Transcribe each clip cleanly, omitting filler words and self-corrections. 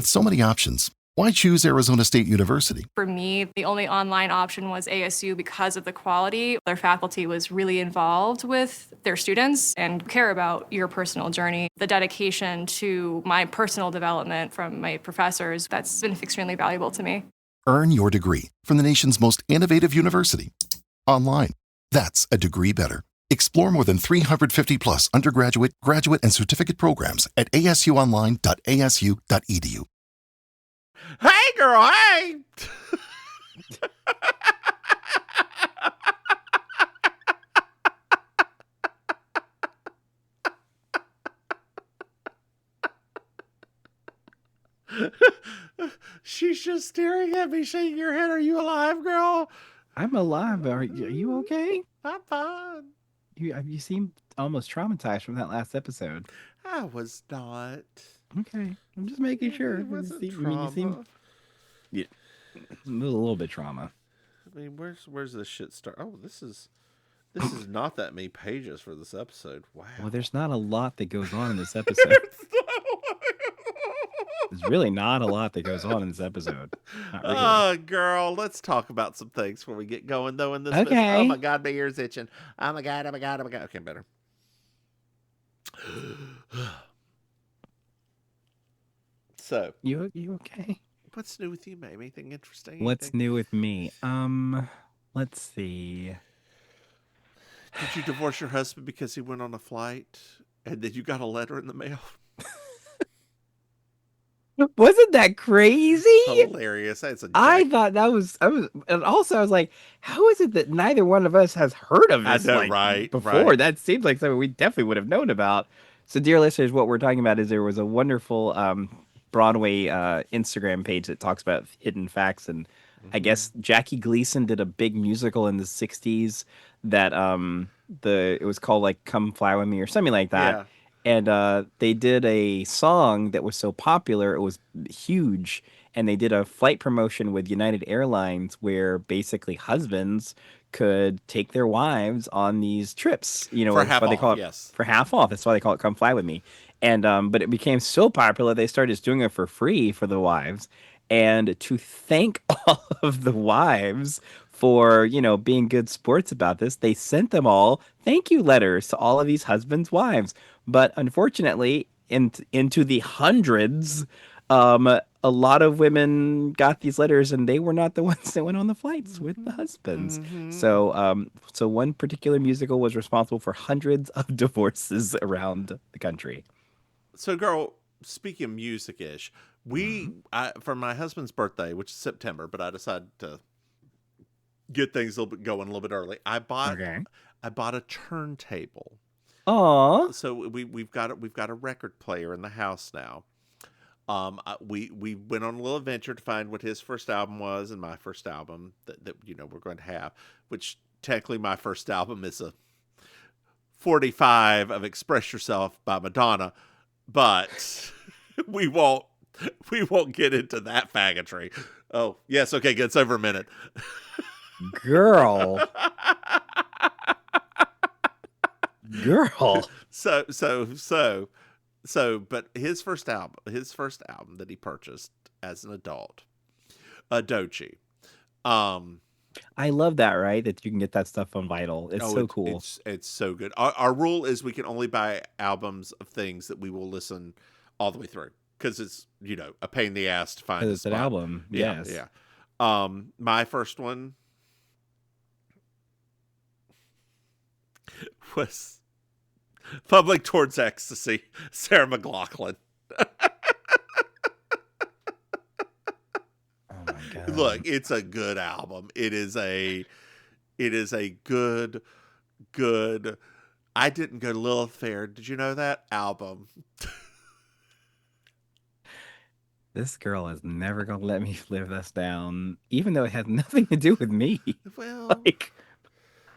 With so many options, why choose Arizona State University? For me, the only online option was ASU because of the quality. Their faculty was really involved with their students and care about your personal journey. The dedication to my personal development from my professors, that's been extremely valuable to me. Earn your degree from the nation's most innovative university. Online. That's a degree better. Explore more than 350 plus undergraduate, graduate, and certificate programs at asuonline.asu.edu. Hey, girl, hey! She's just staring at me, shaking her head. Are you alive, girl? I'm alive. Are you okay? I'm fine. You seem almost traumatized from that last episode. I was not. Okay, I'm just making sure. It wasn't You trauma. seem a little bit trauma. I mean, where's this shit start? Oh, this is not that many pages for this episode. Wow. Well, there's not a lot that goes on in this episode. There's really not a lot that goes on in this episode. Not really. Oh, girl, let's talk about some things before we get going, though. In this, Okay. Oh my God, my ears itching. Oh my God. Okay, better. So, You okay? what's new with you, Maim? Anything interesting? What's new with me? Let's see. Did you divorce your husband because he went on a flight, and then you got a letter in the mail? Wasn't that crazy? Hilarious. That's a I joke. thought that was, and also I was like, how is it that neither one of us has heard of I this know, right, before? right. That seems like something we definitely would have known about. So, dear listeners, what we're talking about is there was a wonderful Broadway Instagram page that talks about hidden facts, and I guess Jackie Gleason did a big musical in the '60s that it was called like "Come Fly with Me" or something like that. Yeah. And they did a song that was so popular, it was huge. And they did a flight promotion with United Airlines where basically husbands could take their wives on these trips. You know, For that's half why they off, call it yes. for half off. That's why they call it "Come Fly with Me." And but it became so popular they started just doing it for free for the wives. And to thank all of the wives for, you know, being good sports about this, they sent them all thank you letters to all of these husbands' wives. But unfortunately, into the hundreds, a lot of women got these letters, and they were not the ones that went on the flights with the husbands. So, so one particular musical was responsible for hundreds of divorces around the country. So, girl, speaking of music-ish, for my husband's birthday, which is September, but I decided to get things going a little bit early. I bought a turntable. Aw. So we've got a record player in the house now. We went on a little adventure to find what his first album was and my first album that you know we're going to have, which technically my first album is a 45 of Express Yourself by Madonna, but we won't get into that faggotry. Oh, yes, okay, good. It's over a minute. Girl. But his first album that he purchased as an adult, Dochi. I love that, right? That you can get that stuff on vinyl. It's so cool. It's so good. Our rule is we can only buy albums of things that we will listen all the way through because it's, you know, a pain in the ass to find. It's an album. Yeah, Yes. Yeah. My first one was Public Towards Ecstasy, Sarah McLachlan. Oh my God. Look, it's a good album. It is a good. I didn't go to Lilith Fair. Did you know that album? This girl is never gonna let me live this down, even though it has nothing to do with me. Well, Like,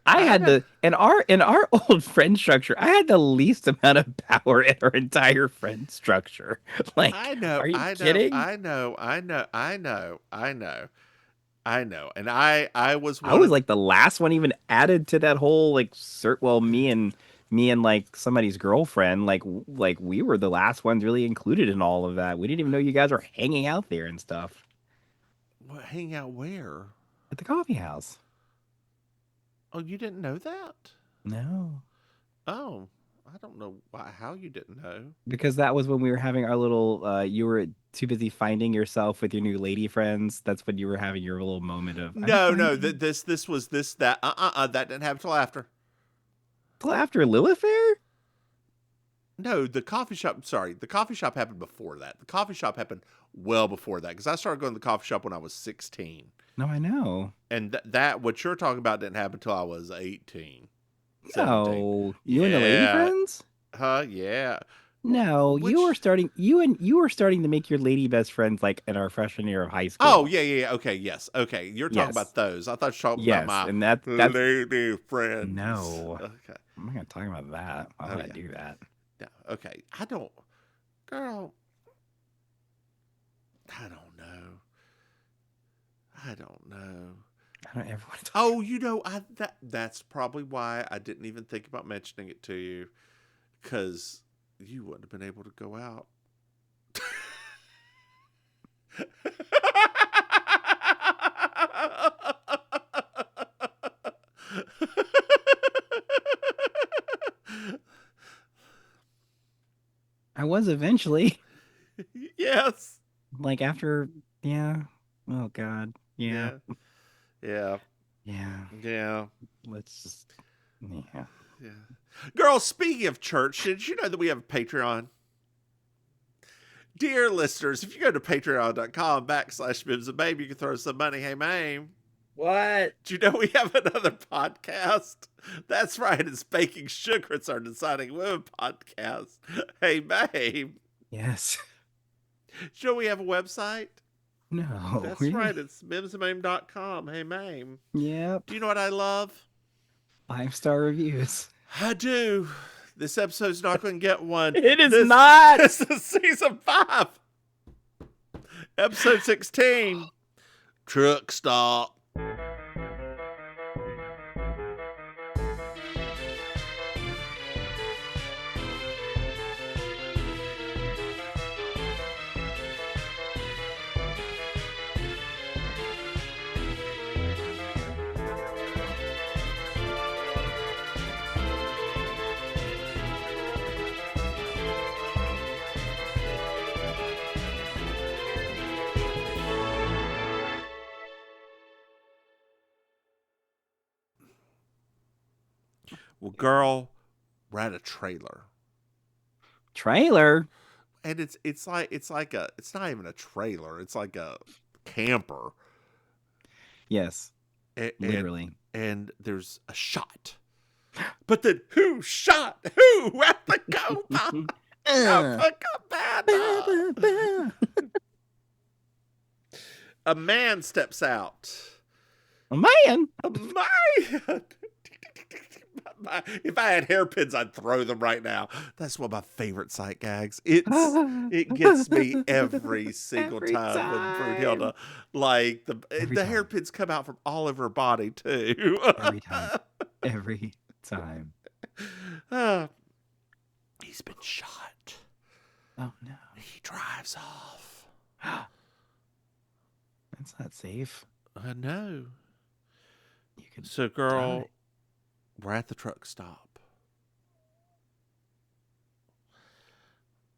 I had the in our old friend structure, I had the least amount of power in our entire friend structure. Like, I know. Are you I kidding? know. And I was I was like the last one even added to that whole like me and me and like somebody's girlfriend, like we were the last ones really included in all of that. We didn't even know you guys were hanging out there and stuff What, hang out where? at the coffee house. Oh, you didn't know that? No. Oh, I don't know how you didn't know. Because that was when we were having our little you were too busy finding yourself with your new lady friends. That's when you were having your little moment of No. This was that. That didn't happen till after. Till after Lilith Fair? No, the coffee shop. Sorry, the coffee shop happened before that. The coffee shop happened well before that because I started going to the coffee shop when I was 16. No, I know. And that what you're talking about didn't happen until I was 18. 17. No, you and the lady friends? Yeah. No, you were starting to make your lady best friends like in our freshman year of high school. Oh, yeah. Okay, yes. Okay, you're talking about those. I thought you were talking about my and that's lady friends. No. Okay. I'm not gonna talk about that. Why would I do that? No. Okay. Girl. I don't know. I don't ever want to talk. Oh, that's probably why I didn't even think about mentioning it to you, because you wouldn't have been able to go out. I was eventually. Yes. Like after, yeah. Oh God. Yeah. Yeah. Let's just, yeah. Girl, speaking of church, did you know that we have a Patreon? Dear listeners, if you go to patreon.com/Mims and Maim, you can throw some money. Hey, Maim. What? Do you know we have another podcast? That's right. It's Baking Sugar. It's our Deciding Women podcast. Hey, Maim. Yes. Do you know we have a website? No. That's really? right. It's mimsandmaim.com. Hey, Maim. Yep. Do you know what I love? 5-star reviews. I do. This episode's not going to get one. It is not. This is season 5. Episode 16. Truck stop. Well, girl, we're at a trailer. Trailer? And it's not even a trailer. It's like a camper. Yes. Literally. And there's a shot. But then who shot who at the go? A man steps out. A man? A man. If I had hairpins, I'd throw them right now. That's one of my favorite sight gags. It gets me every single time when Brunhilde, like the hairpins come out from all over her body too. Every time. He's been shot. Oh no. He drives off. That's not safe. I know. You could So, girl. die. We're at the truck stop.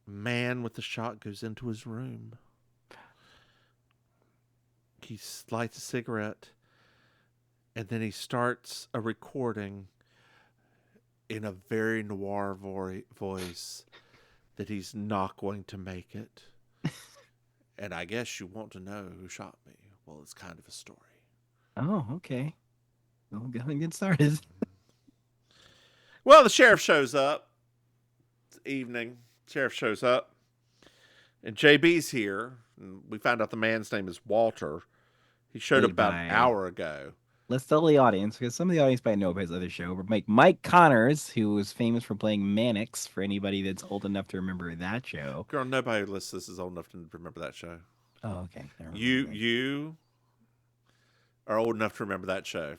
Man with the shot goes into his room. He lights a cigarette, and then he starts a recording in a very noir voice that he's not going to make it. And I guess you want to know who shot me. Well, it's kind of a story. Oh, okay. Well, go ahead and get started. Well, the sheriff shows up. It's evening. Sheriff shows up. And JB's here. And we found out the man's name is Walter. He showed up about an hour ago. Let's tell the audience, because some of the audience might know about his other show. But Mike Connors, who was famous for playing Mannix, for anybody that's old enough to remember that show. Girl, nobody who listens to this is old enough to remember that show. Oh, okay. You are old enough to remember that show.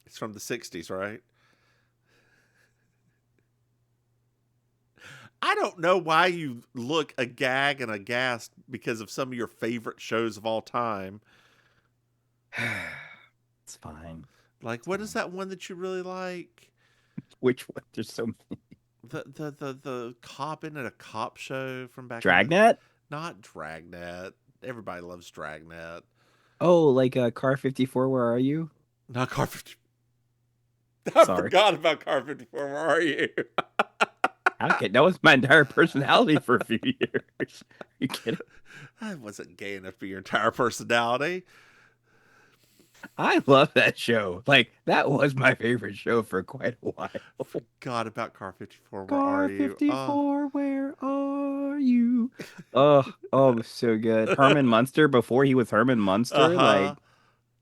It's from the 60s, right? I don't know why you look agag and aghast because of some of your favorite shows of all time. It's fine. Like, what is that one that you really like? Which one? There's so many. The cop in a cop show from back in Dragnet? not Dragnet. Everybody loves Dragnet. Oh, like Car 54, Where Are You? Not Car 50. I Sorry. forgot about Car 54. Where are you? Okay, that was my entire personality for a few years. Are you kidding? I wasn't gay enough for your entire personality. I love that show. Like, that was my favorite show for quite a while. Forgot about Car 54. Where Car are you? 54, where are you? Oh, it was so good. Herman Munster before he was Herman Munster. Like,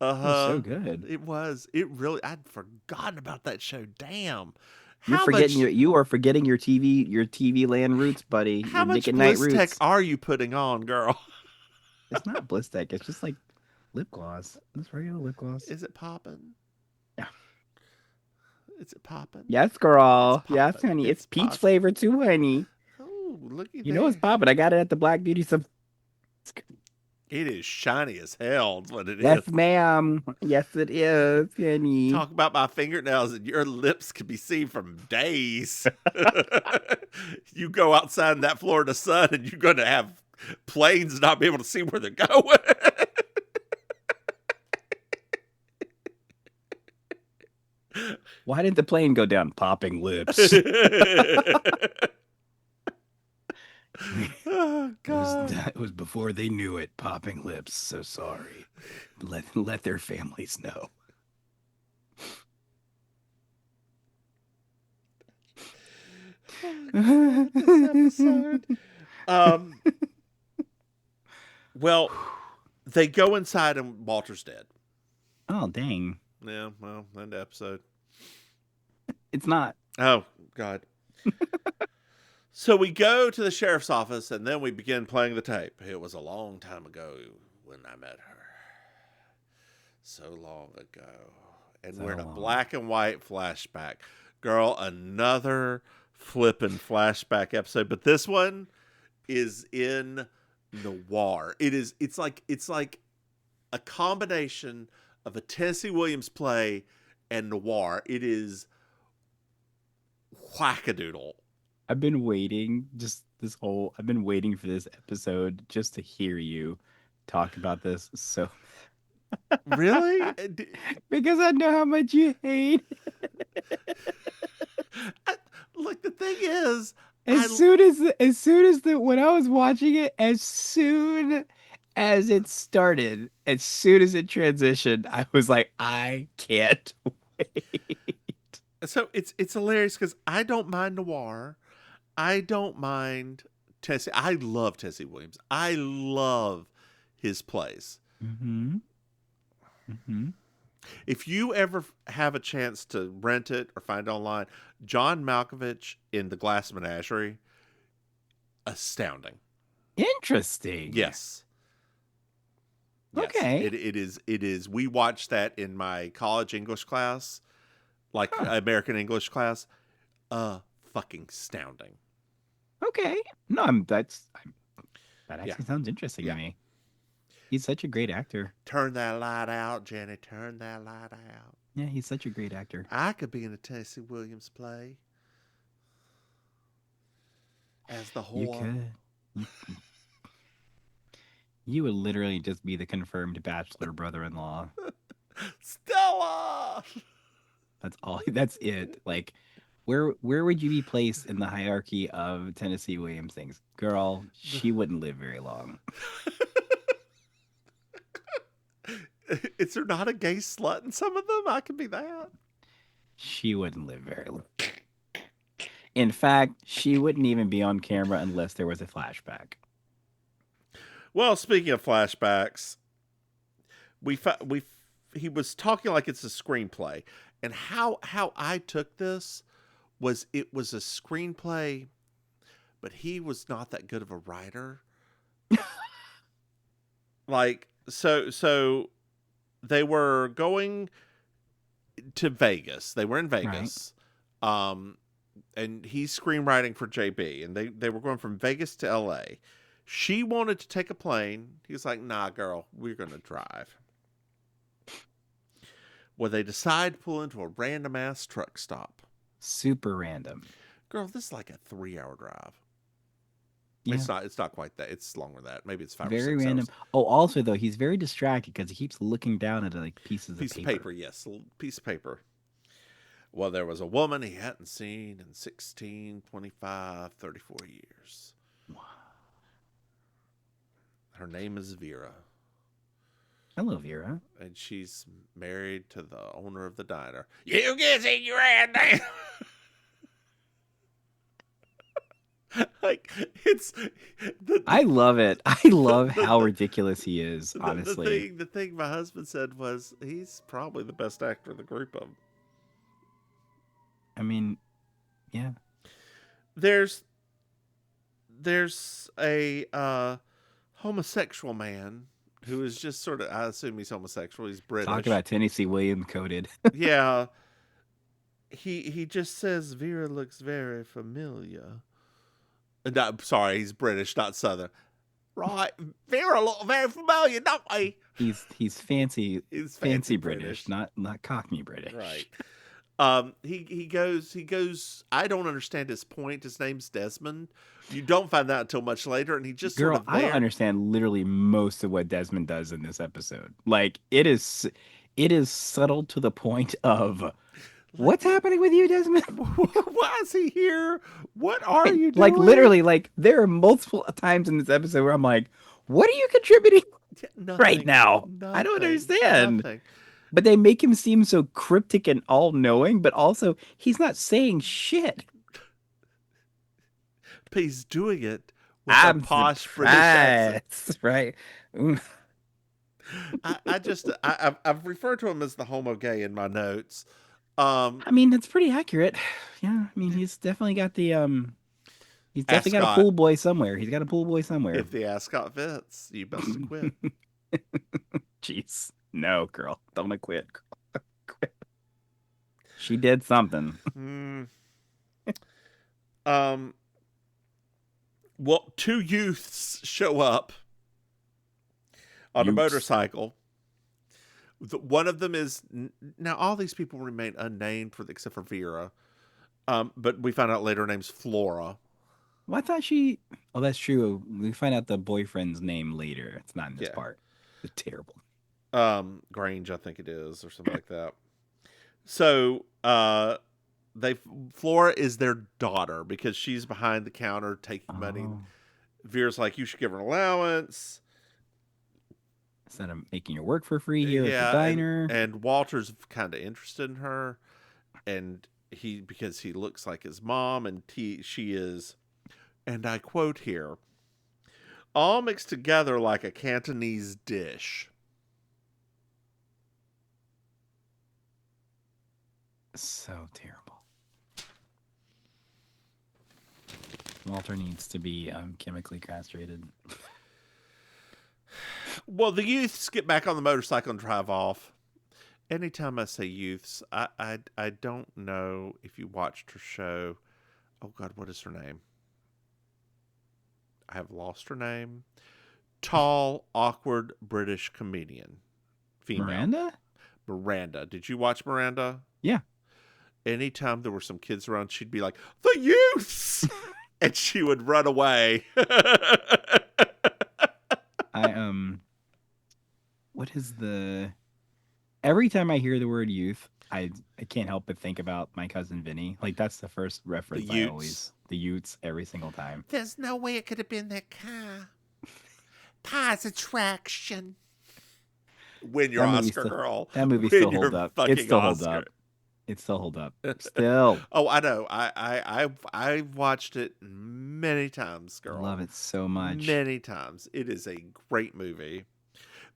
it was so good. It was. It really. I'd forgotten about that show. Damn. You are forgetting your TV land roots, buddy. How your much Nick at Night Bliss Tech roots. are you putting on, girl? It's not Bliss Tech. It's just like lip gloss. It's regular lip gloss. Is it popping? Yeah. Is it popping? Yes, girl. Yes, poppin'. honey. It's peach poppin'. flavor too, honey. Oh, looky there. You know it's popping. I got it at the Black Beauty. It is shiny as hell. Is what it is. Yes, ma'am. Yes, it is, honey. Talk about my fingernails and your lips could be seen from days. You go outside in that Florida sun and you're going to have planes not be able to see where they're going. Why did the plane go down? Popping lips. Oh, God. It was before they knew it. Popping lips. So sorry. Let their families know. This episode. Well, they go inside and Walter's dead. Oh, dang. Yeah, well, end of episode. It's not. Oh, God. So we go to the sheriff's office and then we begin playing the tape. It was a long time ago when I met her. So long ago. And we're in a black and white flashback. Girl, another flippin' flashback episode. But this one is in noir. It's like a combination of a Tennessee Williams play and noir. It is whackadoodle. I've been waiting I've been waiting for this episode just to hear you talk about this. So really? Because I know how much you hate. Look, the thing is, when I was watching it, as soon as it started, as soon as it transitioned, I was like, I can't wait. So it's hilarious because I don't mind noir. I don't mind Tennessee. I love Tennessee Williams. I love his plays. Mm-hmm. Mm-hmm. If you ever have a chance to rent it or find it online, John Malkovich in The Glass Menagerie, astounding. Interesting. Yes. Okay. It is. We watched that in my college English class, like American English class. Fucking astounding. Okay. No, that actually sounds interesting to me. He's such a great actor. Turn that light out, Jenny. Turn that light out. Yeah, he's such a great actor. I could be in a Tennessee Williams play as the whore. You could. You would literally just be the confirmed bachelor brother-in-law. Stella! That's all. That's it. Like, where would you be placed in the hierarchy of Tennessee Williams things? Girl, she wouldn't live very long. Is there not a gay slut in some of them? I could be that. She wouldn't live very long. In fact, she wouldn't even be on camera unless there was a flashback. Well, speaking of flashbacks, he was talking like it's a screenplay, and how I took this was it was a screenplay, but he was not that good of a writer. Like so they were going to Vegas. They were in Vegas. Right. and he's screenwriting for JB, and they were going from Vegas to LA. She wanted to take a plane. He was like, nah, girl, we're going to drive. Well, they decide to pull into a random ass truck stop. Super random. Girl, this is like a 3-hour drive. Yeah. It's not quite that. It's longer than that. Maybe it's 5 very or 6 random. hours. Oh, also though, he's very distracted because he keeps looking down at like piece of paper. Yes, a little piece of paper. Well, there was a woman he hadn't seen in 16, 25, 34 years. Wow. Her name is Vera. Hello, Vera. And she's married to the owner of the diner. You get in your ass down. Like, it's... I love it. I love how ridiculous he is, honestly. The thing my husband said was, he's probably the best actor in the group of them. I mean, yeah. There's a homosexual man who is just sort of, I assume he's homosexual. He's British. Talk about Tennessee Williams coded. Yeah. He just says Vera looks very familiar. No, sorry, he's British, not Southern. Right. Vera looks very familiar, don't we? He's fancy. He's fancy British, not Cockney British. Right. He goes, I don't understand his point. His name's Desmond. You don't find that until much later, and he just Girl, sort of there. I don't understand literally most of what Desmond does in this episode. Like, it is subtle to the point of, what's happening with you, Desmond? Why is he here? What are you doing? Like, literally, like, there are multiple times in this episode where I'm like, what are you contributing right now? I don't understand. Nothing. But they make him seem so cryptic and all-knowing, but also he's not saying shit. But he's doing it with a posh British accent. Right. I've referred to him as the homo gay in my notes. I mean, that's pretty accurate. Yeah, I mean, he's definitely got the he's definitely got a pool boy somewhere. He's got a pool boy somewhere. If the ascot fits, you best quit. Jeez. No, girl. Don't quit. Quit. She did something. Well, 2 youths show up on a motorcycle. One of them is... Now, all these people remain unnamed except for Vera. But we find out later her name's Flora. Well, I thought she... Oh, that's true. We find out the boyfriend's name later. It's not in this part. It's terrible. Grange, I think it is, or something like that. So, Flora is their daughter because she's behind the counter taking money. Vera's like, you should give her an allowance. Instead of making her work for free here at the diner. And Walter's kind of interested in her, and because he looks like his mom, and she is, and I quote here, all mixed together like a Cantonese dish. So terrible. Walter needs to be chemically castrated. Well, the youths get back on the motorcycle and drive off. Anytime I say youths, I don't know if you watched her show. Oh, God, what is her name? I have lost her name. Tall, awkward British comedian. Female. Miranda. Did you watch Miranda? Yeah. Anytime there were some kids around, she'd be like, the youths! And she would run away. What is every time I hear the word youth, I can't help but think about My Cousin Vinny. Like, that's the first reference the Utes every single time. There's no way it could have been that car. Pause attraction. Win your Oscar, girl. That movie still holds up. It still holds up. It still holds up. Still. Oh, I know. I watched it many times, girl. I love it so much. Many times. It is a great movie.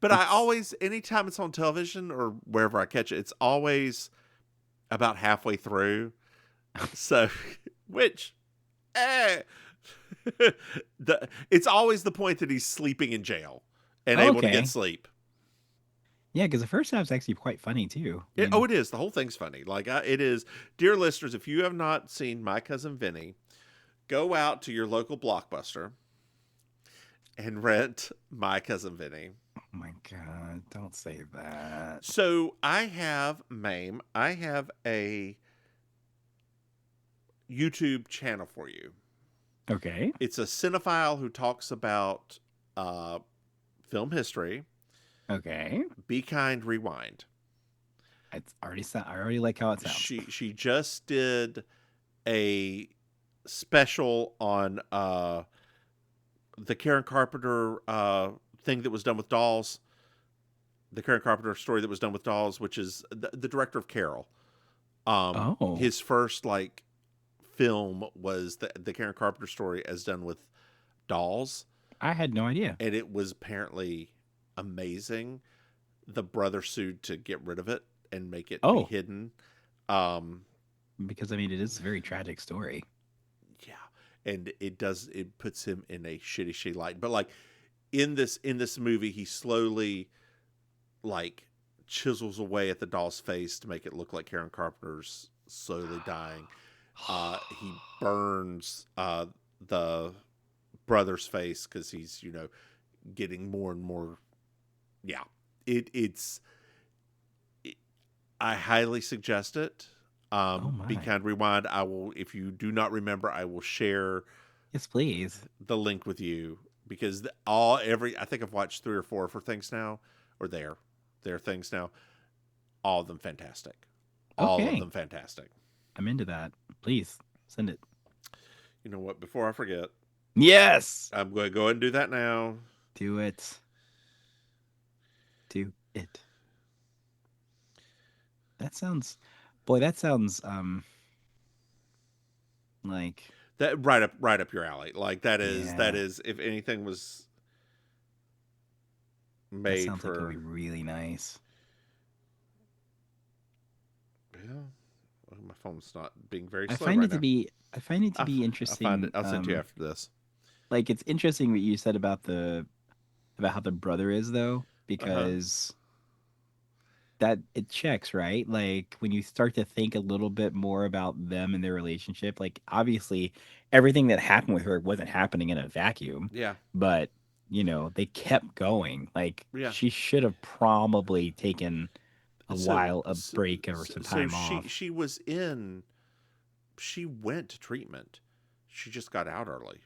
But I always, anytime it's on television or wherever I catch it, it's always about halfway through. So, it's always the point that he's sleeping in jail and able to get sleep. Yeah, because the first half's actually quite funny too. I mean, It is. The whole thing's funny. Like it is. Dear listeners, if you have not seen My Cousin Vinny, go out to your local Blockbuster and rent My Cousin Vinny. oh my god, don't say that. So I have Maim. I have a YouTube channel for you. Okay. It's a cinephile who talks about film history. Okay. Be Kind, Rewind. It's already I already like how it sounds. She just did a special on the Karen Carpenter thing that was done with dolls. The Karen Carpenter story that was done with dolls, which is the director of Carol. His first like film was the Karen Carpenter story as done with dolls. I had no idea. And it was apparently amazing. The brother sued to get rid of it and make it be hidden. Because I mean, it is a very tragic story. Yeah, and it puts him in a shitty light. But like in this movie, he slowly like chisels away at the doll's face to make it look like Karen Carpenter's slowly dying. He burns the brother's face because he's getting more and more. Yeah, it's. I highly suggest it. Be Kind, Rewind. I will, if you do not remember, I will share. Yes, please. The link with you because I think I've watched 3 or 4 of her things now, or their things now. All of them fantastic. All of them fantastic. I'm into that. Please send it. You know what? Before I forget. Yes. I'm going to go ahead and do that now. Do it. Do it. That sounds like that right up your alley. Like that is if anything was made sounds for like it'd be really nice. Yeah. Well, my phone's not being very I slow find right it to now. be interesting. I'll send to you after this. Like it's interesting what you said about how the brother is though, because that it checks, right? Like when you start to think a little bit more about them and their relationship, like obviously everything that happened with her wasn't happening in a vacuum. Yeah. But, they kept going. Like she should have probably taken a break or some time off. She went to treatment. She just got out early.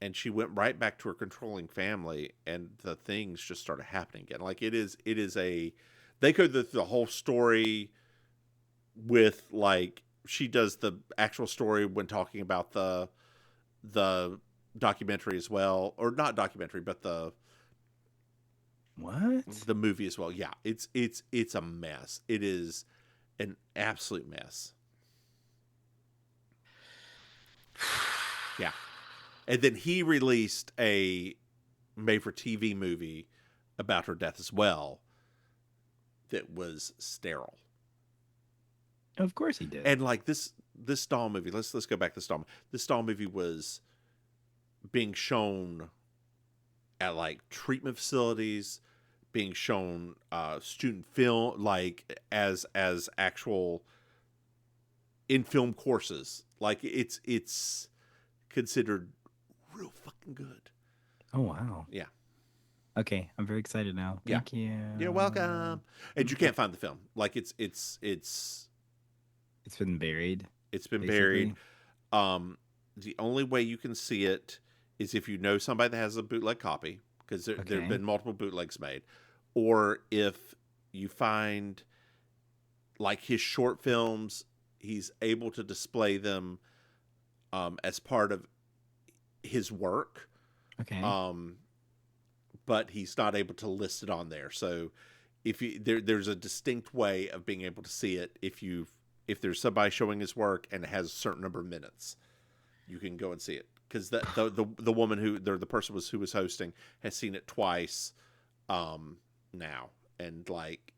And she went right back to her controlling family, and the things just started happening again. Like they could the whole story with like she does the actual story when talking about the documentary as well, or not documentary, but the movie as well. Yeah, it's a mess. It is an absolute mess. Yeah. And then he released a made-for-TV movie about her death as well that was sterile. Of course he did. And like this doll movie, let's go back to this doll. This doll movie was being shown at like treatment facilities, being shown student film, like as actual in film courses. Like it's considered real fucking good. Oh wow. Yeah. Okay, I'm very excited now. Thank you. You're welcome. And you can't find the film. Like it's been buried. It's been buried. The only way you can see it is if you know somebody that has a bootleg copy, because there have been multiple bootlegs made, or if you find like his short films, he's able to display them as part of his work. Okay. But he's not able to list it on there. So if there's a distinct way of being able to see it if there's somebody showing his work and it has a certain number of minutes, you can go and see it. Because the woman the person who was hosting has seen it twice now. And like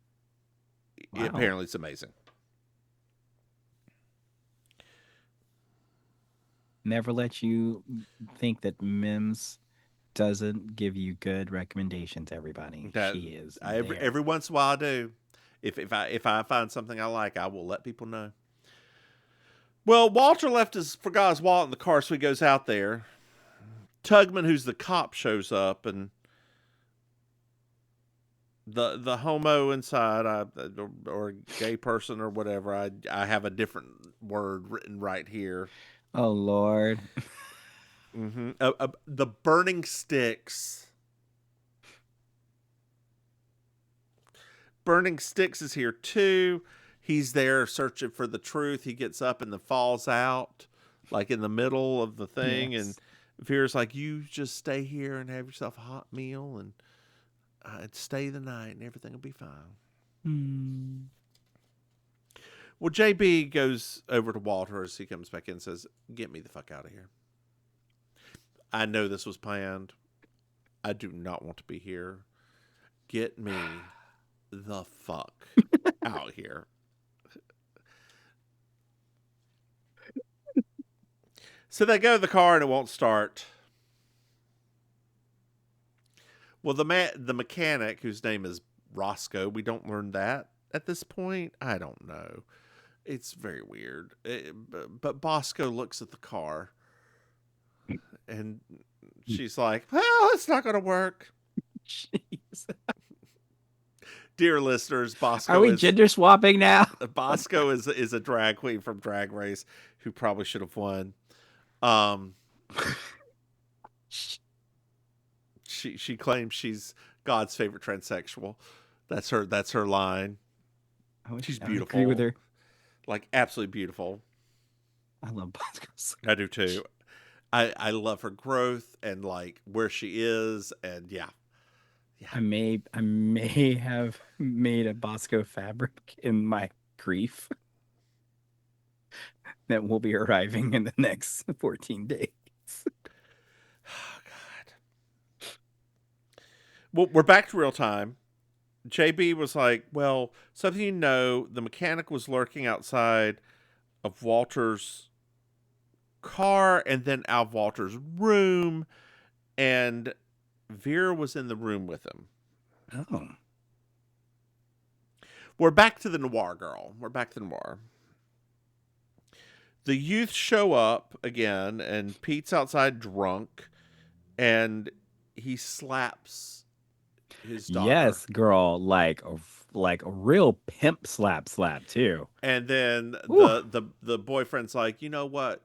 apparently it's amazing. Never let you think that Mims doesn't give you good recommendations, everybody. She is every once in a while I do. If I find something I like, I will let people know. Well, Walter forgot his wallet in the car, so he goes out there. Tugman, who's the cop, shows up, and the homo inside, or gay person or whatever. I have a different word written right here. Oh Lord. Mm-hmm. The burning sticks. Burning Sticks is here too. He's there searching for the truth. He gets up and then falls out, like in the middle of the thing. Yes. And Vera's like, "You just stay here and have yourself a hot meal and stay the night, and everything will be fine." Hmm. Well, JB goes over to Walter as he comes back in and says, "Get me the fuck out of here. I know this was planned. I do not want to be here. Get me the fuck out here." So they go to the car and it won't start. Well, the mechanic, whose name is Roscoe, we don't learn that at this point. I don't know. It's very weird. But Bosco looks at the car and she's like, "Well, it's not going to work." Jeez. Dear listeners, Bosco Are we gender swapping now? Bosco is a drag queen from Drag Race who probably should have won. She claims she's God's favorite transsexual. That's her line. She's beautiful. I agree with her. Like, absolutely beautiful. I love Bosco. I do too. I love her growth and like where she is, and yeah. I may have made a Bosco fabric in my grief that will be arriving in the next 14 days. Oh God. Well, we're back to real time. JB was like, "Well, something you know, the mechanic was lurking outside of Walter's car and then out of Walter's room, and Vera was in the room with him." Oh. We're back to the Noir girl. The youth show up again, and Pete's outside drunk, and he slaps his daughter. Yes, girl, like a real pimp slap too. And then the boyfriend's like, "You know what?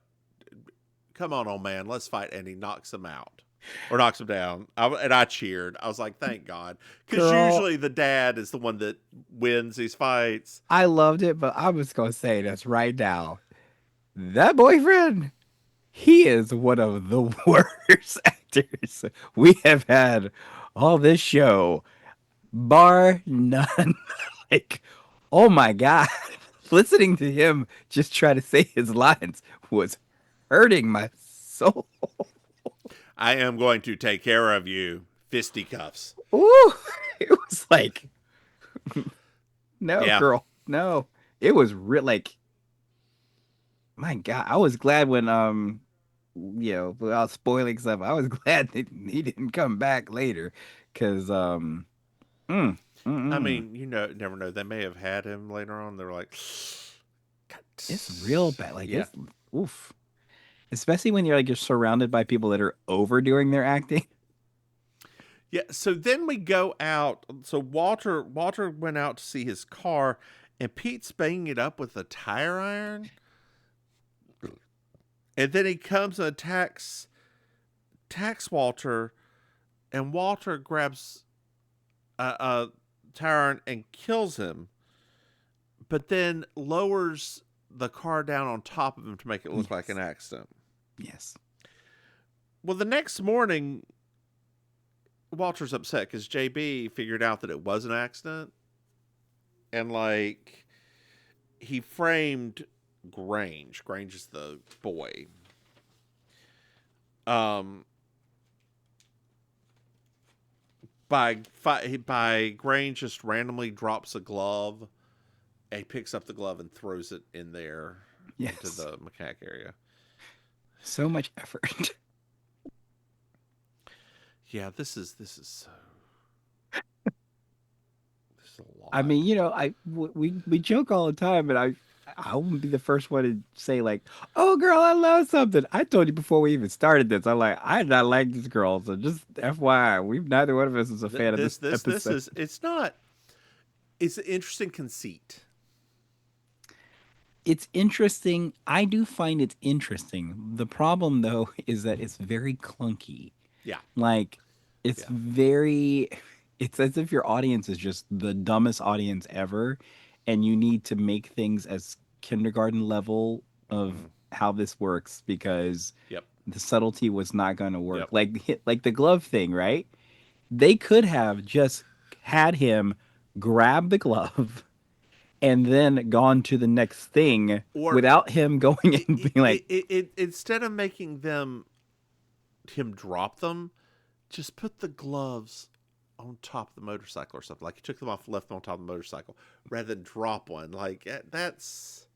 Come on, old man, let's fight." And he knocks him out. Or knocks him down. And I cheered. I was like, thank God. Because usually the dad is the one that wins these fights. I loved it, but I was going to say this right now. That boyfriend, he is one of the worst actors we have had all this show. Bar none. Like, oh my God. Listening to him just try to say his lines was hurting my soul. "I am going to take care of you." Fisticuffs. Ooh, it was like, no, yeah. Girl, no. It was real. Like, my God, I was glad when without spoiling stuff, I was glad that he didn't come back later, because I mean, never know. They may have had him later on. They were like, it's real bad. Like, yeah. Oof. Especially when you're surrounded by people that are overdoing their acting. Yeah, so then we go out. So Walter went out to see his car, and Pete's banging it up with a tire iron. And then he comes and attacks Walter, and Walter grabs a tire iron and kills him, but then lowers the car down on top of him to make it look like an accident. Yes. Well, the next morning, Walter's upset because JB figured out that it was an accident. And, like, he framed Grange. Grange is the boy. By Grange just randomly drops a glove. And he picks up the glove and throws it in there into the mechanic area. So much effort. Yeah, this is so. This is a lot. I mean, you know, we joke all the time, and I wouldn't be the first one to say like, "Oh, girl, I love something." I told you before we even started this. I'm like, I did not like this girl, so just FYI, we've neither one of us is a fan of this episode. This is it's not. It's an interesting conceit. It's interesting. I do find it interesting. The problem, though, is that it's very clunky. Yeah. Like, it's very. It's as if your audience is just the dumbest audience ever, and you need to make things as kindergarten level of how this works because the subtlety was not going to work. Like the glove thing, right? They could have just had him grab the glove and then gone to the next thing without him going and being like, instead of making him drop them, just put the gloves on top of the motorcycle or something. Like he took them off, left them on top of the motorcycle, rather than drop one. Like that's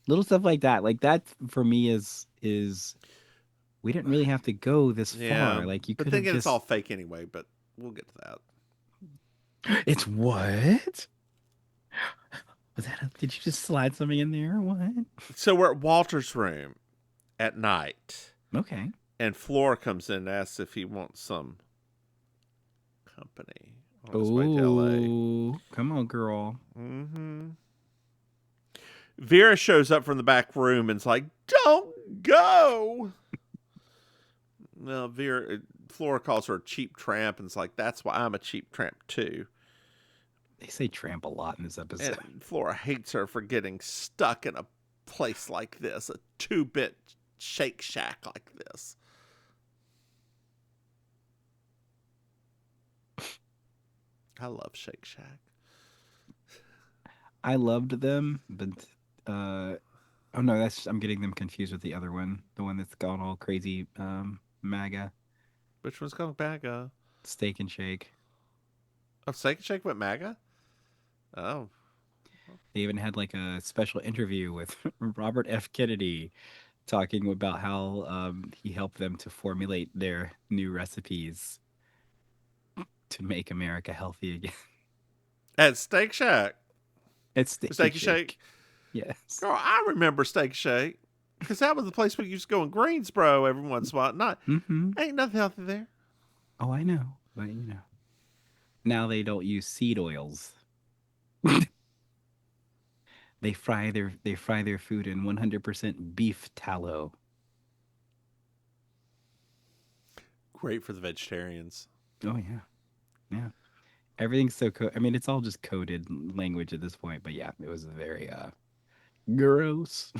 little stuff like that. Like that for me is we didn't really have to go this far. Like you could. But then again, it's all fake anyway. But we'll get to that. It's what? Was that? Did you just slide something in there? Or what? So we're at Walter's room at night. Okay. And Flora comes in and asks if he wants some company. Oh, come on, girl. Mm-hmm. Vera shows up from the back room and's like, "Don't go." No, Flora calls her a cheap tramp and's like, "That's why I'm a cheap tramp too." They say tramp a lot in this episode. And Flora hates her for getting stuck in a place like this, a 2-bit Shake Shack like this. I love Shake Shack. I loved them, but oh no, I'm getting them confused with the other one, the one that's gone all crazy, MAGA. Which one's called MAGA? Steak and Shake. Oh, Steak and Shake went MAGA? Oh. They even had like a special interview with Robert F. Kennedy talking about how he helped them to formulate their new recipes to make America healthy again. At Steak Shack? It's Steak and Shake? Yes. Girl, I remember Steak and Shake. Because that was the place we used to go in Greensboro every once in a while. Ain't nothing healthy there. Oh, I know. But, you know. Now they don't use seed oils. They fry their food in 100% beef tallow. Great for the vegetarians. Oh yeah, yeah. Everything's so I mean, it's all just coded language at this point. But yeah, it was very gross.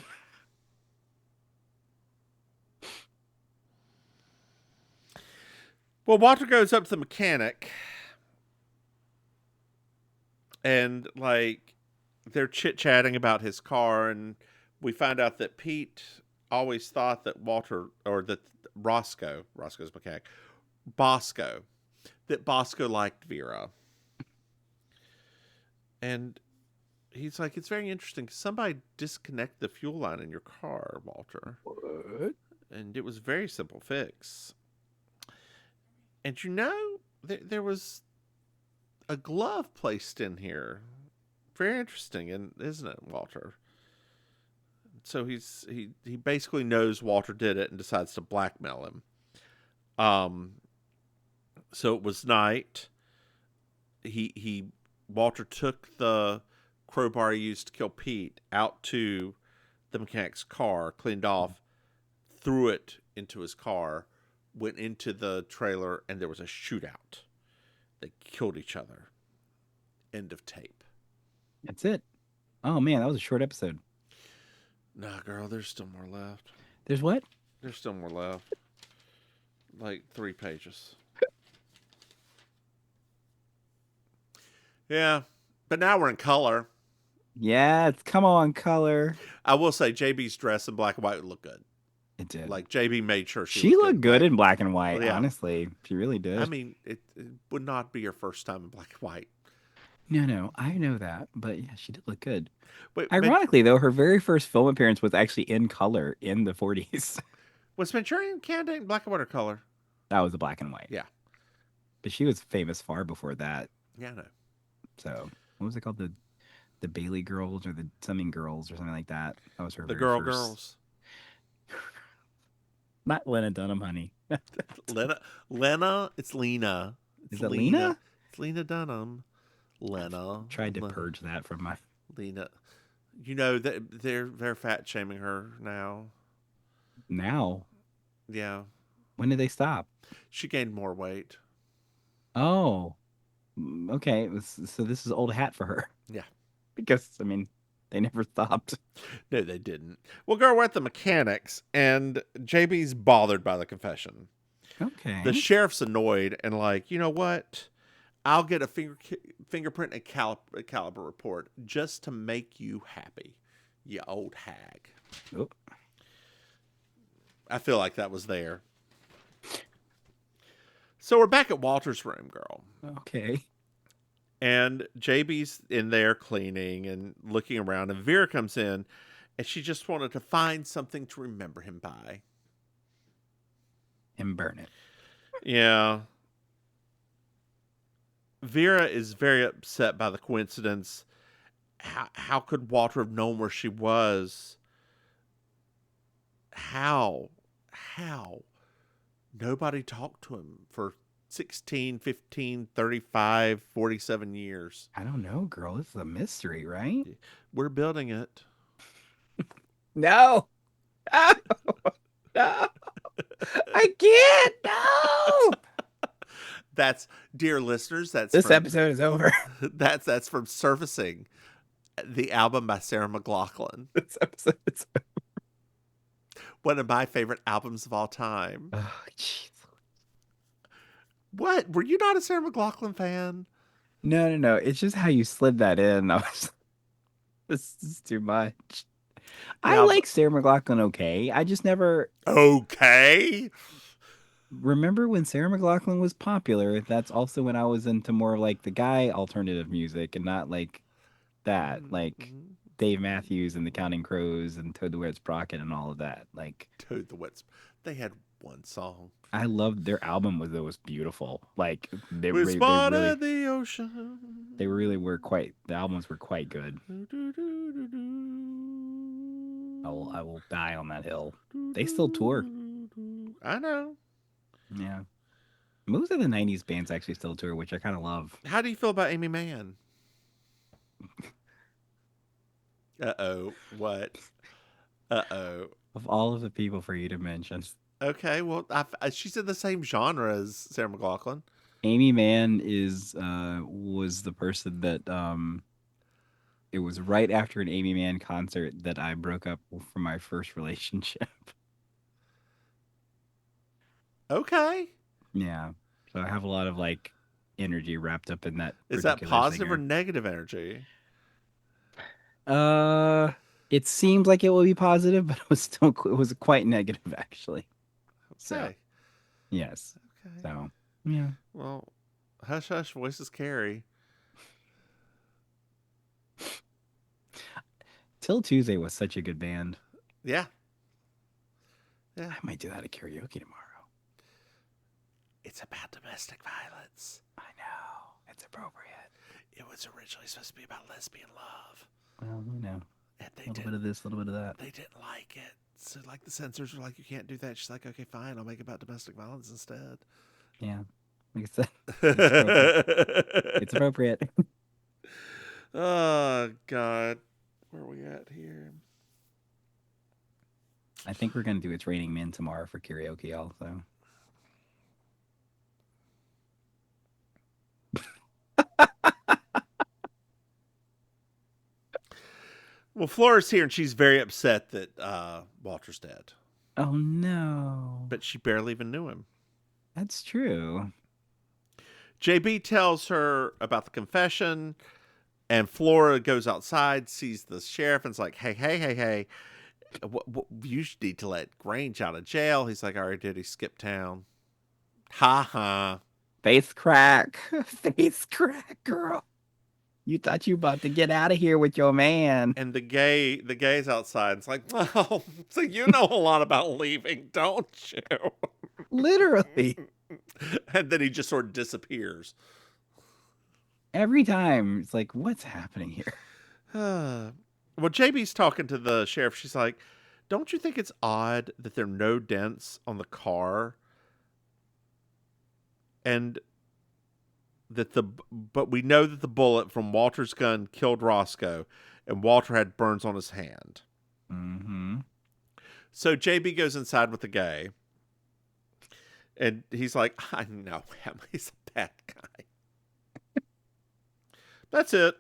Well, Walter goes up to the mechanic, and like they're chit-chatting about his car, and we find out that Pete always thought that that Roscoe's mechanic, that Bosco liked Vera. And he's like, "It's very interesting. Somebody disconnected the fuel line in your car, Walter." What? And it was a very simple fix. And you know, there was a glove placed in here. Very interesting, isn't it, Walter? So he basically knows Walter did it and decides to blackmail him. So it was night. Walter took the crowbar he used to kill Pete out to the mechanic's car, cleaned off, threw it into his car, went into the trailer, and there was a shootout. They killed each other. End of tape. That's it. Oh man, that was a short episode. Nah, girl, there's still more left. There's what? There's still more left. Like 3 pages. Yeah, but now we're in color. Yeah, come on, color. I will say JB's dress in black and white would look good. It did. Like JB made sure she looked good in black and white. Well, yeah. Honestly, she really did. I mean, it would not be your first time in black and white. No, I know that, but yeah, she did look good. Wait, ironically, though, her very first film appearance was actually in color in the 40s. Was Manchurian Candidate in black and white or color? That was the black and white. Yeah. But she was famous far before that. Yeah, I know. So what was it called? The Bailey Girls or the Something Girls or something like that. That was her. The very Girl first... Girls. Not Lena Dunham, honey. Lena. It's Lena. Is it Lena? It's Lena Dunham. Lena. Tried to purge that from my... Lena. You know that they're fat shaming her now. Now? Yeah. When did they stop? She gained more weight. Oh. Okay. So this is old hat for her. Yeah. Because, I mean, they never stopped. No, they didn't. Well, girl, we're at the mechanics, and JB's bothered by the confession. Okay. The sheriff's annoyed and like, you know what? I'll get a fingerprint and caliber report just to make you happy, you old hag. Oh. I feel like that was there. So we're back at Walter's room, girl. Okay. And JB's in there cleaning and looking around, and Vera comes in, and she just wanted to find something to remember him by. And burn it. Yeah. Vera is very upset by the coincidence. How could Walter have known where she was? How? Nobody talked to him for 16, 15, 35, 47 years. I don't know, girl. This is a mystery, right? We're building it. No. No. No. I can't. No. That's, dear listeners, this episode is over. That's from Surfacing, the album by Sarah McLachlan. This episode is over. One of my favorite albums of all time. Oh, jeez. What? Were you not a Sarah McLachlan fan? No. It's just how you slid that in. I was... This is too much. I like Sarah McLachlan okay. I just never... Okay? Remember when Sarah McLachlan was popular? That's also when I was into more like the guy alternative music and not like that. Like Dave Matthews and the Counting Crows and Toad the Wet Sprocket and all of that. Like Toad the Wet Sprocket. They had one song. I loved their album was beautiful. Like they we spotted really, the ocean. They really were quite. The albums were quite good. I will die on that hill. They still tour. I know. Yeah. Most of the 90s bands actually still tour, which I kind of love. How do you feel about Auntie Maim? Uh-oh. What? Uh-oh. Of all of the people for you to mention. Okay, well, she's in the same genre as Sarah McLachlan. Auntie Maim was the person that it was right after an Auntie Maim concert that I broke up from my first relationship. Okay. Yeah. So I have a lot of like energy wrapped up in that. Is that positive or negative energy? It seems like it will be positive, but it was quite negative actually. Okay. So, yes. Okay. So, yeah. Well, hush hush, voices carry. Till Tuesday was such a good band. Yeah. I might do that at karaoke tomorrow. It's about domestic violence. I know. It's appropriate. It was originally supposed to be about lesbian love. Well, you know. And a little bit of this, a little bit of that. They didn't like it. So, like, the censors were like, you can't do that. She's like, okay, fine. I'll make it about domestic violence instead. Yeah. Like I said, it's appropriate. Oh, God. Where are we at here? I think we're going to do It's Raining Men tomorrow for karaoke also. Well, Flora's here, and she's very upset that Walter's dead. Oh, no. But she barely even knew him. That's true. JB tells her about the confession, and Flora goes outside, sees the sheriff, and is like, hey. You need to let Grange out of jail. He's like, I already did. He skipped town. Ha ha. Face crack. Face crack, girl. You thought you about to get out of here with your man. And the gay's outside. It's like, oh, so you know a lot about leaving, don't you? Literally. And then he just sort of disappears. Every time. It's like, what's happening here? Well, JB's talking to the sheriff. She's like, don't you think it's odd that there are no dents on the car? And but we know that the bullet from Walter's gun killed Roscoe, and Walter had burns on his hand. Mm-hmm. So JB goes inside with the guy, and he's like, I know him. He's a bad guy. That's it.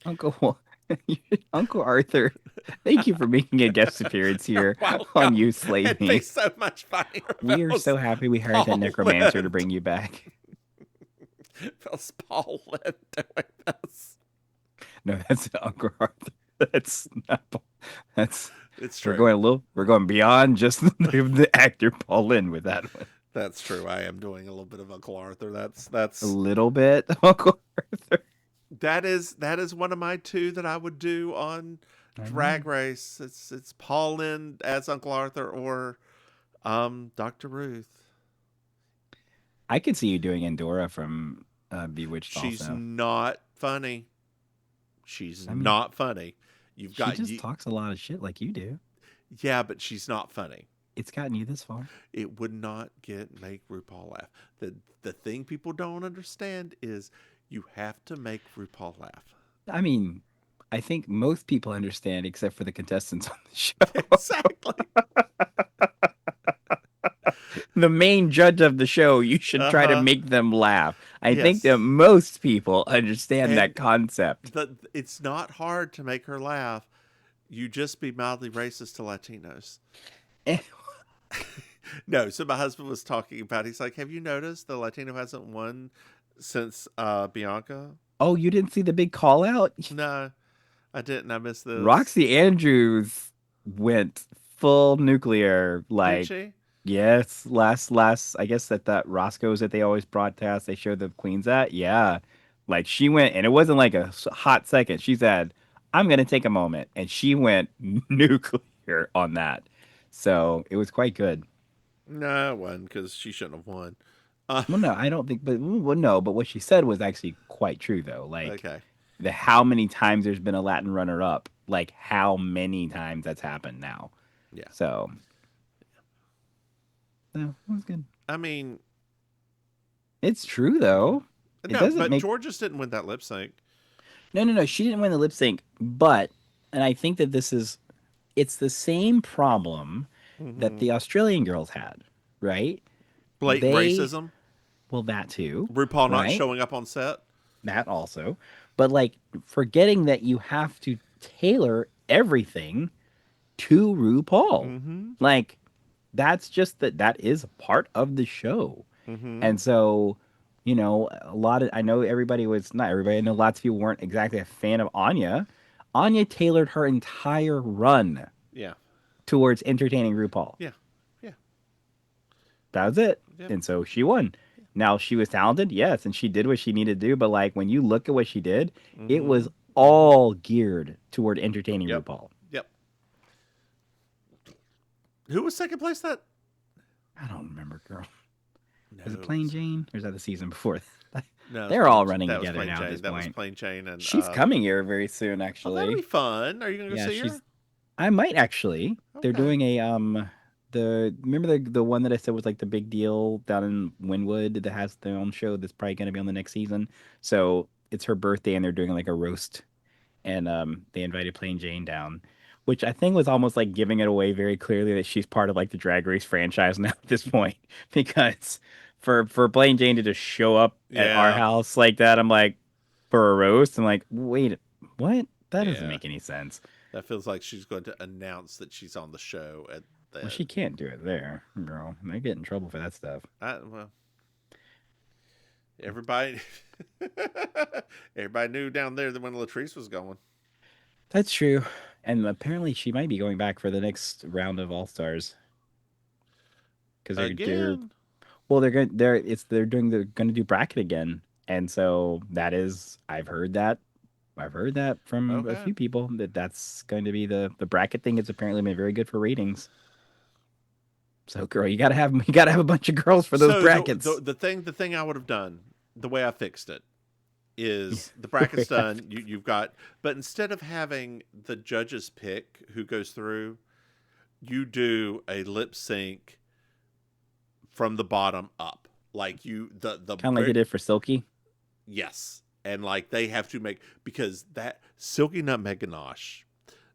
Uncle Arthur, thank you for making a guest appearance here on You Slay It'd Me. be so much funnier. We are so happy we hired that necromancer to bring you back. Feels Paul Lynde doing this. No, that's Uncle Arthur. That's not Paul. It's true. We're going beyond just the actor Paul Lynde with that one. That's true. I am doing a little bit of Uncle Arthur. That's a little bit Uncle Arthur. That is one of my two that I would do on Drag Race. It's Paul Lynde as Uncle Arthur or Dr. Ruth. I could see you doing Endora from Bewitched. She's also. not funny. She's not funny. She just talks a lot of shit like you do. Yeah, but she's not funny. It's gotten you this far. It would not make RuPaul laugh. The thing people don't understand is you have to make RuPaul laugh. I mean, I think most people understand except for the contestants on the show. Exactly. The main judge of the show, you should try to make them laugh. I think that most people understand that concept. It's not hard to make her laugh. You just be mildly racist to Latinos. No, so my husband was talking about, he's like, have you noticed the Latino hasn't won since Bianca? Oh, you didn't see the big call out? No, I didn't. I missed this. Roxy Andrews went full nuclear. Like, did she? Yes, last, I guess that Roscoe's that they always broadcast, they showed the queens at. Yeah, like she went, and it wasn't like a hot second. She said, I'm going to take a moment. And she went nuclear on that. So it was quite good. No, it wasn't, because she shouldn't have won. Well, no, I don't think, but what she said was actually quite true, though. Like, okay. How many times there's been a Latin runner-up, like how many times that's happened now. Yeah. So, no, it was good. I mean, it's true, though. No, but Georges didn't win that lip sync. No, she didn't win the lip sync, but, and I think that it's the same problem that the Australian girls had, right? Blatant racism. Well, that too. RuPaul not showing up on set. That also. But like forgetting that you have to tailor everything to RuPaul. Mm-hmm. Like that's just that is a part of the show. Mm-hmm. And so, you know, I know everybody was not everybody. I know lots of you weren't exactly a fan of Anya. Anya tailored her entire run. Yeah. Towards entertaining RuPaul. Yeah. That was it. Yep. And so she won. Now, she was talented, yes, and she did what she needed to do. But, like, when you look at what she did, it was all geared toward entertaining RuPaul. Yep. Who was second place that? I don't remember, girl. No, was it Plain Jane? Or is that the season before? No, they're all running together now at this point. That was Plain Jane. And, she's coming here very soon, actually. Oh, that'll be fun. Are you going to go see her? I might, actually. Okay. They're doing a... remember the one that I said was like the big deal down in Wynwood that has their own show that's probably going to be on the next season. So it's her birthday and they're doing like a roast, and they invited Plain Jane down, which I think was almost like giving it away very clearly that she's part of like the Drag Race franchise now at this point, because for Plain Jane to just show up at our house like that, I'm like, for a roast, I'm like, wait, what? That doesn't make any sense. That feels like she's going to announce that she's on the show at. Well, she can't do it there, girl. They get in trouble for that stuff. Well, everybody knew down there that when Latrice was going. That's true, and apparently she might be going back for the next round of All Stars. Because they're going to do bracket again, and so that is I've heard that from a few people that's going to be the bracket thing. It's apparently been very good for ratings. So, girl, you gotta have a bunch of girls for those brackets. The thing I would have done, the way I fixed it, is the bracket's done. You've got, but instead of having the judges pick who goes through, you do a lip sync from the bottom up, like the kind of like you did for Silky. Yes, and like they have to make, because that Silky Nutmeg Ganache,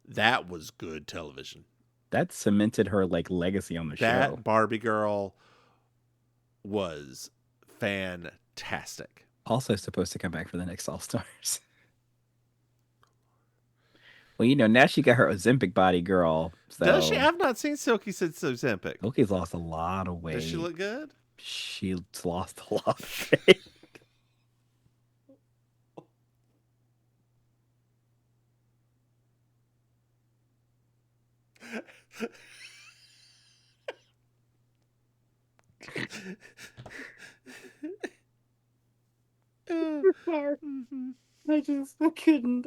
that was good television. That cemented her like legacy on the show. That Barbie girl was fantastic. Also supposed to come back for the next All Stars. Well, now she got her Ozempic body, girl. So. Does she? I've not seen Silky since Ozempic. Silky's lost a lot of weight. Does she look good? She's lost a lot of weight. I couldn't.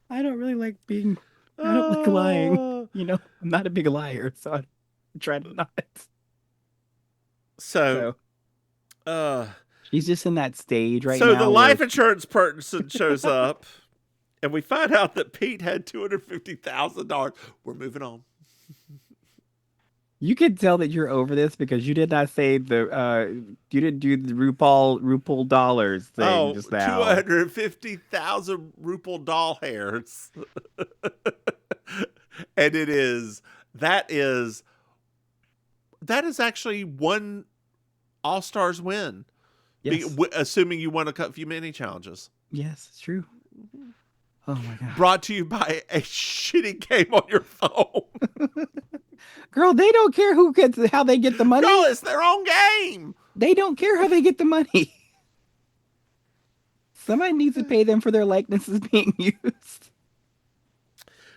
I don't really like being. I don't like lying. I'm not a big liar, so I try to not. So she's just in that stage right now. So the life insurance person shows up, and we find out that Pete had $250,000. We're moving on. You can tell that you're over this because you did not say you didn't do the RuPaul dollars thing just now. 250,000 RuPaul doll hairs. And that is actually one All-Stars win. Yes. Assuming you won a few mini challenges. Yes, it's true. Oh my God. Brought to you by a shitty game on your phone. Girl, they don't care how they get the money. No, it's their own game. They don't care how they get the money. Somebody needs to pay them for their likenesses being used.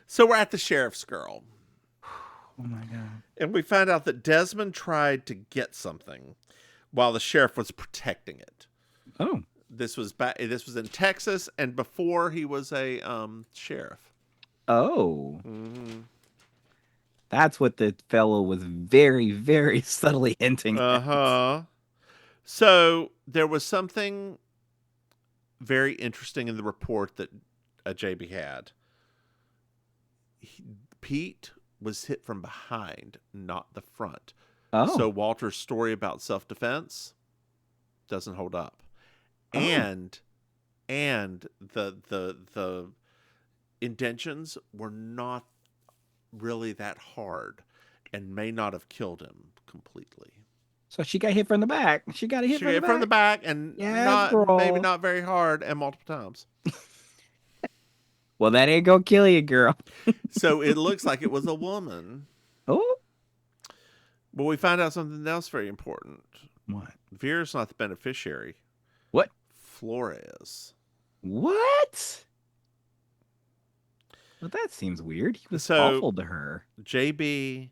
So we're at the sheriff's girl. Oh my God. And we find out that Desmond tried to get something while the sheriff was protecting it. Oh. This was in Texas, and before he was a sheriff. Oh. Mm-hmm. That's what the fellow was very, very subtly hinting at. Uh-huh. So there was something very interesting in the report that JB had. Pete was hit from behind, not the front. Oh. So Walter's story about self-defense doesn't hold up. Oh. And the indentions were not really that hard and may not have killed him completely. So she got hit from the back. She got hit from the back and maybe not very hard and multiple times. Well, that ain't gonna kill you, girl. So it looks like it was a woman. Oh. But we find out something else very important. What? Vera's not the beneficiary. What? Flores. What? Well, that seems weird. He was awful to her. JB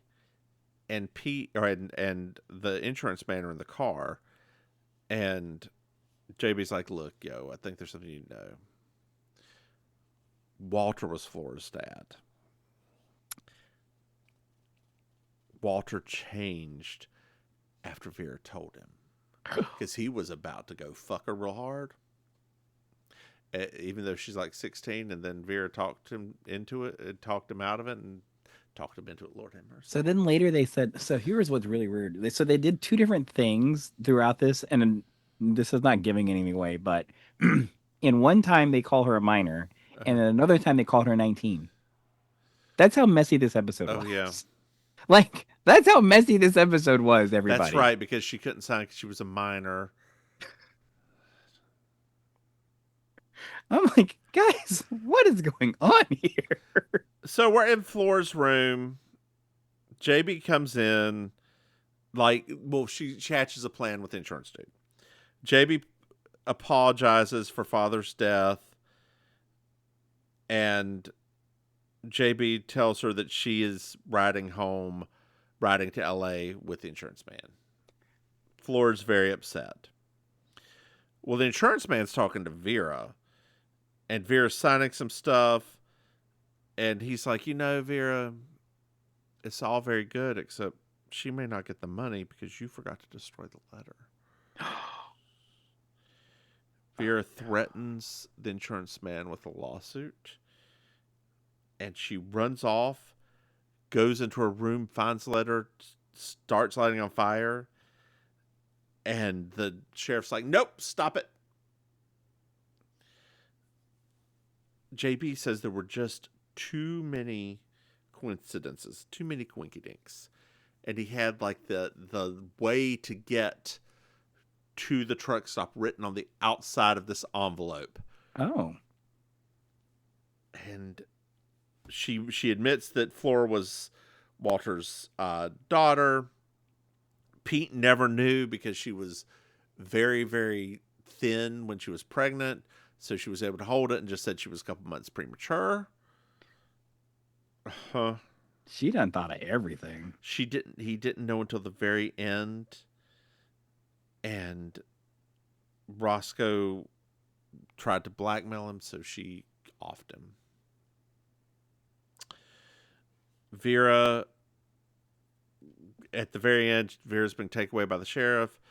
and Pete, and the insurance man are in the car, and JB's like, "Look, yo, I think there's something you know. Walter was Flores' dad. Walter changed after Vera told him, because he was about to go fuck her real hard. Even though she's like 16, and then Vera talked him into it, talked him out of it, and talked him into it. Lord have mercy. So then later they said, so here's what's really weird. They did two different things throughout this, and this is not giving anything away, but in one time they call her a minor, and then another time they called her 19. That's how messy this episode was. Oh, yeah. Like, that's how messy this episode was, everybody. That's right, because she couldn't sign because she was a minor. I'm like, guys, what is going on here? So we're in Flora's room. JB comes in. She hatches a plan with the insurance dude. JB apologizes for father's death. And JB tells her that she is riding to LA with the insurance man. Flora's very upset. Well, the insurance man's talking to Vera. And Vera's signing some stuff. And he's like, Vera, it's all very good, except she may not get the money because you forgot to destroy the letter. Vera threatens the insurance man with a lawsuit. And she runs off, goes into her room, finds the letter, starts lighting on fire. And the sheriff's like, nope, stop it. JB says there were just too many coincidences, too many coinkydinks. And he had like the way to get to the truck stop written on the outside of this envelope. Oh. And she admits that Flora was Walter's daughter. Pete never knew because she was very, very thin when she was pregnant. So she was able to hold it and just said she was a couple months premature. She done thought of everything. He didn't know until the very end. And Roscoe tried to blackmail him, so she offed him. Vera, at the very end, Vera's been taken away by the sheriff.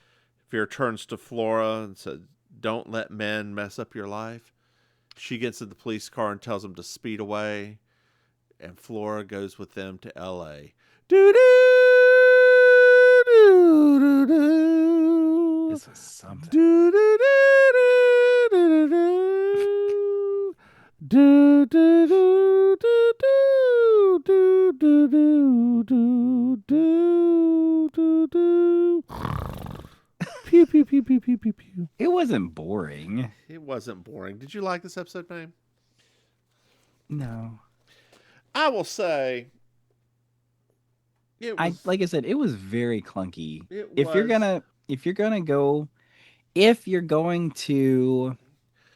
Vera turns to Flora and says, don't let men mess up your life. She gets in the police car and tells them to speed away. And Flora goes with them to L.A. This was something. Pew, pew, pew, pew, pew, pew, pew. It wasn't boring. It wasn't boring. Did you like this episode, Maim? No. I will say, like I said, it was very clunky. If you're going to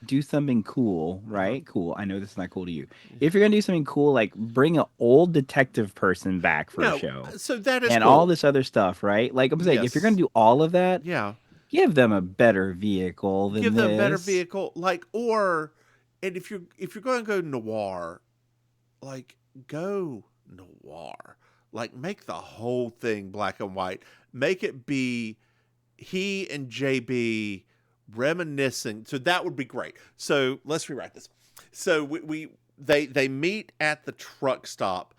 do something cool, right? Cool. I know this is not cool to you. If you're gonna do something cool, like bring an old detective person back for a show, so that is and cool. all this other stuff, right? Like I'm saying, if you're gonna do all of that, give them a better vehicle than give this. them a better vehicle, and if you're going to go noir, like go noir, like make the whole thing black and white, make it be he and JB reminiscing. So that would be great. So let's rewrite this. So they meet at the truck stop,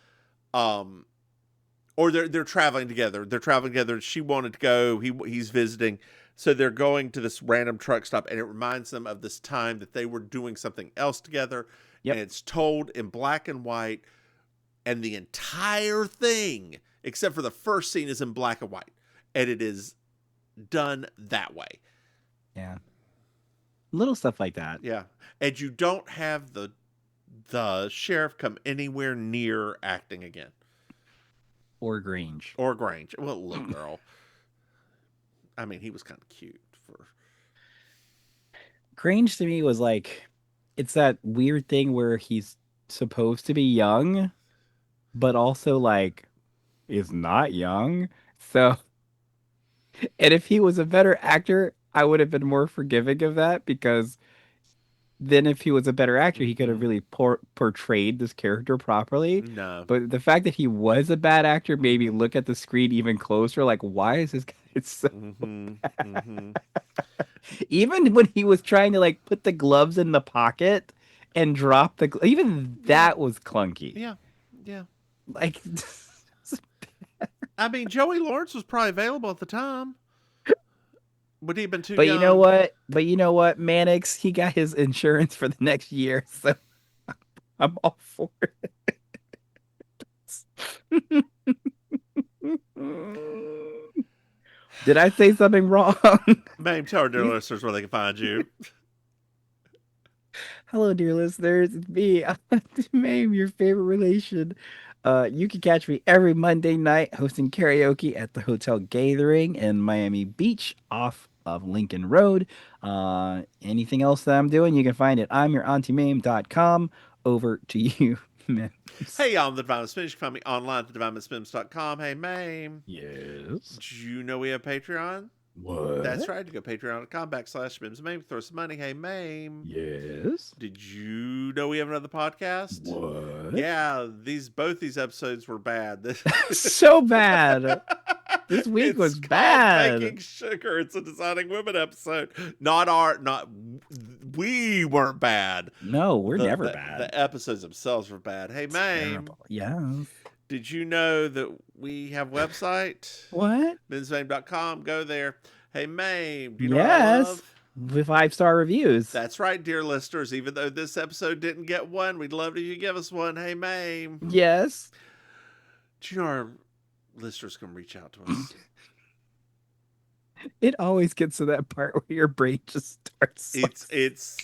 or they're traveling together. They're traveling together. She wanted to go. He's visiting. So they're going to this random truck stop, and it reminds them of this time that they were doing something else together. Yep. And it's told in black and white, and the entire thing, except for the first scene, is in black and white, and it is done that way. Yeah. Little stuff like that. Yeah. And you don't have the sheriff come anywhere near acting again. Or Grange. Well, little girl. I mean, he was kind of cute for. Grange to me was like, it's that weird thing where he's supposed to be young, but also like is not young. So, and if he was a better actor, I would have been more forgiving of that, because then if he was a better actor, he could have really portrayed this character properly. No. But the fact that he was a bad actor made me look at the screen even closer. Like, why is this guy so bad? Even when he was trying to like put the gloves in the pocket and drop even that was clunky. Yeah. Like, I mean, Joey Lawrence was probably available at the time. Would he have been too young? But you know what? Mannix, he got his insurance for the next year, so I'm all for it. Did I say something wrong? Maim, tell our dear listeners where they can find you. Hello, dear listeners. It's me, Auntie Maim, your favorite relation. You can catch me every Monday night hosting karaoke at the Hotel Gathering in Miami Beach off of Lincoln Road. Anything else that I'm doing, you can find it I'mYourAuntieMaim.com. Over to you, Mims. Hey, I'm the Divine Spinach. You can find me online at thedivinespims.com. Hey, Maim. Yes. Do you know we have Patreon? What? That's right. You go patreon.com/Mims Maim. Throw some money. Hey, Maim. Yes. Did you know we have another podcast? What? Yeah, both these episodes were bad. So bad. This week It's was called bad. Baking Sugar. It's a Designing Women episode. We weren't bad. No, we're never bad. The episodes themselves were bad. Hey, Maim. Yes. Did you know that we have a website? What? MimsMaim.com. Go there. Hey, Maim. Do you know Yes. what I love? With 5-star reviews. That's right, dear listeners. Even though this episode didn't get one, we'd love if you give us one. Hey, Maim. Yes. Do you know our listeners can reach out to us? It always gets to that part where your brain just starts. It's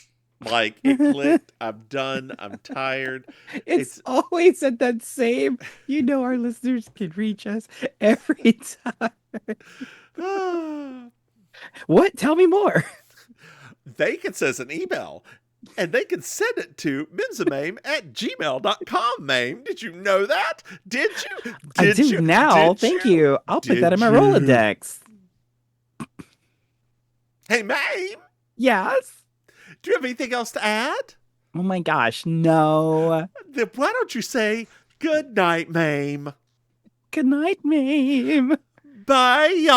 like it clicked. I'm done. I'm tired. It's always at that same. Our listeners can reach us every time. What? Tell me more. They can send us an email. And they can send it to mimsamaim@gmail.com, Maim. Did you know that? Did you? I do now. Thank you. I'll put that in my Rolodex. Hey, Maim. Yes. Do you have anything else to add? Oh my gosh, no. Then why don't you say good night, Maim? Good night, Maim. Bye, y'all.